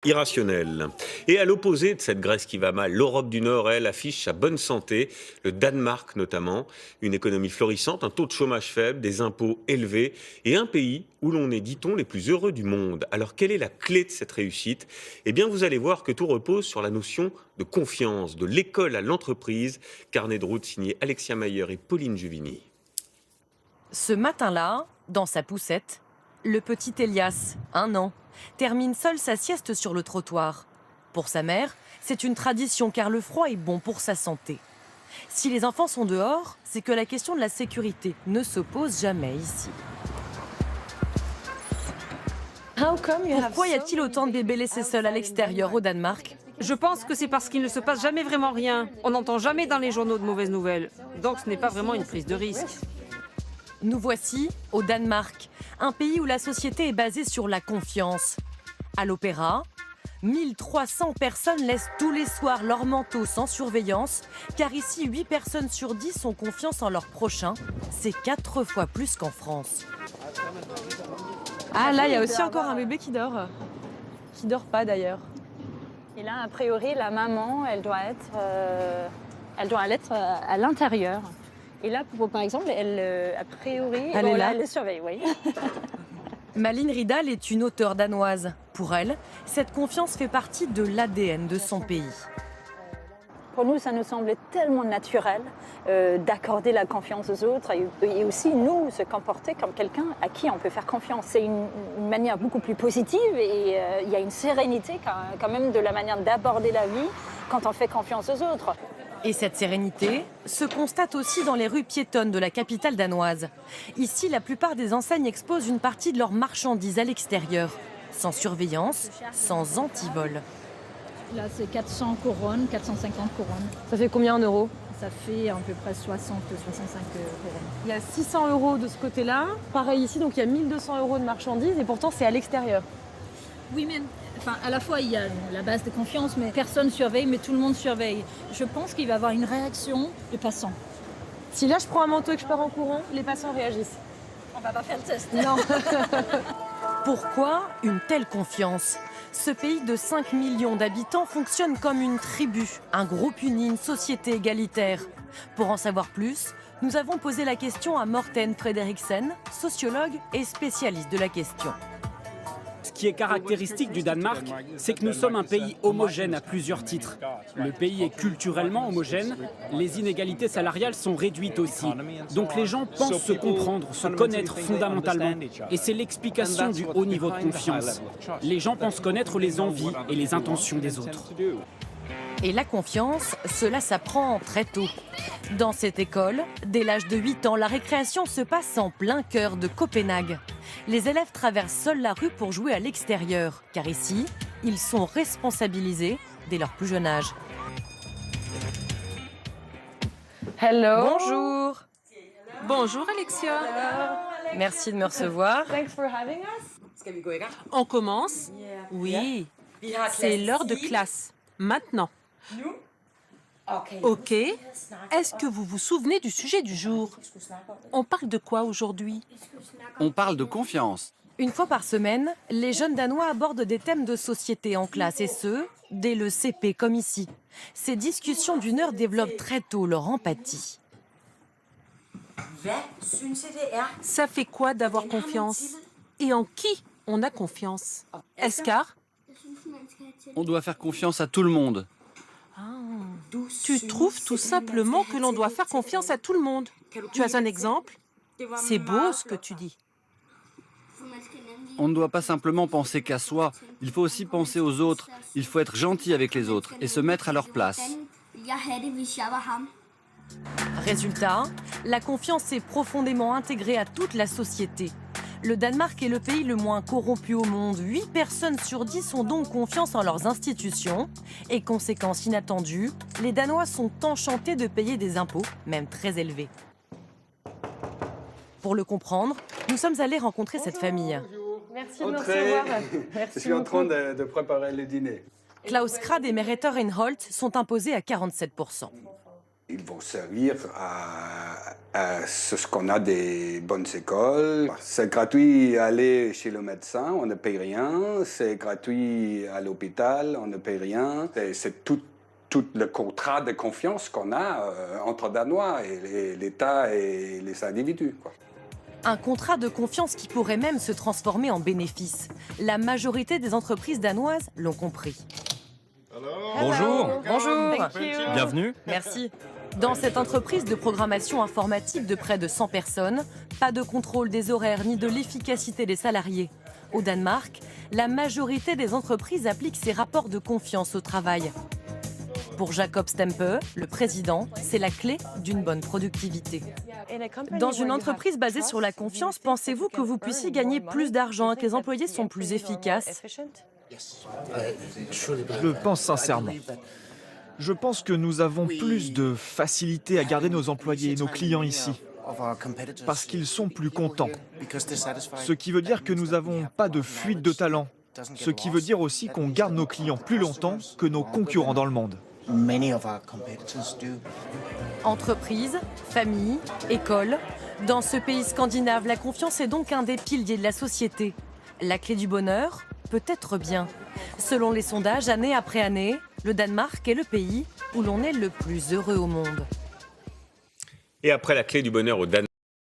Irrationnel. Et à l'opposé de cette Grèce qui va mal, l'Europe du Nord, elle, affiche sa bonne santé, le Danemark notamment, une économie florissante, un taux de chômage faible, des impôts élevés et un pays où l'on est, dit-on, les plus heureux du monde. Alors quelle est la clé de cette réussite? Eh bien vous allez voir que tout repose sur la notion de confiance, de l'école à l'entreprise. Carnet de route signé Alexia Mayer et Pauline Juvigny. Ce matin-là, dans sa poussette, le petit Elias, 1 an, termine seul sa sieste sur le trottoir. Pour sa mère, c'est une tradition car le froid est bon pour sa santé. Si les enfants sont dehors, c'est que la question de la sécurité ne se pose jamais ici. Pourquoi y a-t-il autant de bébés laissés seuls à l'extérieur au Danemark? Je pense que c'est parce qu'il ne se passe jamais vraiment rien. On n'entend jamais dans les journaux de mauvaises nouvelles. Donc ce n'est pas vraiment une prise de risque. Nous voici au Danemark, un pays où la société est basée sur la confiance. À l'opéra, 1300 personnes laissent tous les soirs leur manteau sans surveillance, car ici 8 personnes sur 10 ont confiance en leur prochain. C'est 4 fois plus qu'en France. Ah là, il y a aussi encore un bébé qui dort pas d'ailleurs. Et là, a priori, la maman, elle doit être à l'intérieur. Et là, par exemple, a priori, elle est là. Elle les surveille, oui. Malin Ridal est une auteure danoise. Pour elle, cette confiance fait partie de l'ADN de son pays. Pour nous, ça nous semblait tellement naturel d'accorder la confiance aux autres et aussi, nous, se comporter comme quelqu'un à qui on peut faire confiance. C'est une manière beaucoup plus positive et il y a une sérénité quand même de la manière d'aborder la vie quand on fait confiance aux autres. Et cette sérénité se constate aussi dans les rues piétonnes de la capitale danoise. Ici, la plupart des enseignes exposent une partie de leurs marchandises à l'extérieur, sans surveillance, sans antivol. Là, c'est 400 couronnes, 450 couronnes. Ça fait combien en euros? Ça fait à peu près 60-65 couronnes. Il y a 600 euros de ce côté-là. Pareil ici, donc il y a 1200 euros de marchandises et pourtant c'est à l'extérieur. Oui, mais à la fois, il y a la base de confiance, mais personne surveille, mais tout le monde surveille. Je pense qu'il va y avoir une réaction de passants. Si là, je prends un manteau et que je pars en courant, les passants réagissent. On va pas faire le test. Non. Pourquoi une telle confiance? Ce pays de 5 millions d'habitants fonctionne comme une tribu, un groupe uni, une société égalitaire. Pour en savoir plus, nous avons posé la question à Morten Frederiksen, sociologue et spécialiste de la question. Ce qui est caractéristique du Danemark, c'est que nous sommes un pays homogène à plusieurs titres. Le pays est culturellement homogène, les inégalités salariales sont réduites aussi. Donc les gens pensent se comprendre, se connaître fondamentalement. Et c'est l'explication du haut niveau de confiance. Les gens pensent connaître les envies et les intentions des autres. Et la confiance, cela s'apprend très tôt. Dans cette école, dès l'âge de 8 ans, la récréation se passe en plein cœur de Copenhague. Les élèves traversent seuls la rue pour jouer à l'extérieur, car ici, ils sont responsabilisés dès leur plus jeune âge. Hello. Bonjour. Bonjour Alexia. Merci de me recevoir. On commence? Oui. C'est l'heure de classe. Maintenant. Ok. Est-ce que vous vous souvenez du sujet du jour? On parle de quoi aujourd'hui? On parle de confiance. Une fois par semaine, les jeunes Danois abordent des thèmes de société en classe, et ce, dès le CP comme ici. Ces discussions d'1 heure développent très tôt leur empathie. Ça fait quoi d'avoir confiance? Et en qui on a confiance? Escar? On doit faire confiance à tout le monde. Tu trouves tout simplement que l'on doit faire confiance à tout le monde. Tu as un exemple? C'est beau ce que tu dis. On ne doit pas simplement penser qu'à soi, il faut aussi penser aux autres. Il faut être gentil avec les autres et se mettre à leur place. Résultat, la confiance est profondément intégrée à toute la société. Le Danemark est le pays le moins corrompu au monde. 8 personnes sur 10 ont donc confiance en leurs institutions. Et conséquence inattendue, les Danois sont enchantés de payer des impôts, même très élevés. Pour le comprendre, nous sommes allés rencontrer cette famille. Merci de me recevoir. Merci Je suis en train de préparer le dîner. Klaus Krad et Merete Reinholdt sont imposés à 47%. Ils vont servir à ce qu'on a des bonnes écoles. C'est gratuit aller chez le médecin, on ne paye rien. C'est gratuit à l'hôpital, on ne paye rien. C'est tout le contrat de confiance qu'on a entre Danois et l'État et les individus, quoi. Un contrat de confiance qui pourrait même se transformer en bénéfice. La majorité des entreprises danoises l'ont compris. Bonjour. Bonjour. Bienvenue. Merci. Dans cette entreprise de programmation informatique de près de 100 personnes, pas de contrôle des horaires ni de l'efficacité des salariés. Au Danemark, la majorité des entreprises appliquent ces rapports de confiance au travail. Pour Jacob Stempe, le président, c'est la clé d'une bonne productivité. Dans une entreprise basée sur la confiance, pensez-vous que vous puissiez gagner plus d'argent et que les employés sont plus efficaces? Je pense sincèrement. Je pense que nous avons plus de facilité à garder nos employés et nos clients ici, parce qu'ils sont plus contents. Ce qui veut dire que nous n'avons pas de fuite de talent, ce qui veut dire aussi qu'on garde nos clients plus longtemps que nos concurrents dans le monde. Entreprise, famille, école. Dans ce pays scandinave, la confiance est donc un des piliers de la société. La clé du bonheur? Peut-être bien. Selon les sondages, année après année, le Danemark est le pays où l'on est le plus heureux au monde. Et après la clé du bonheur au Danemark,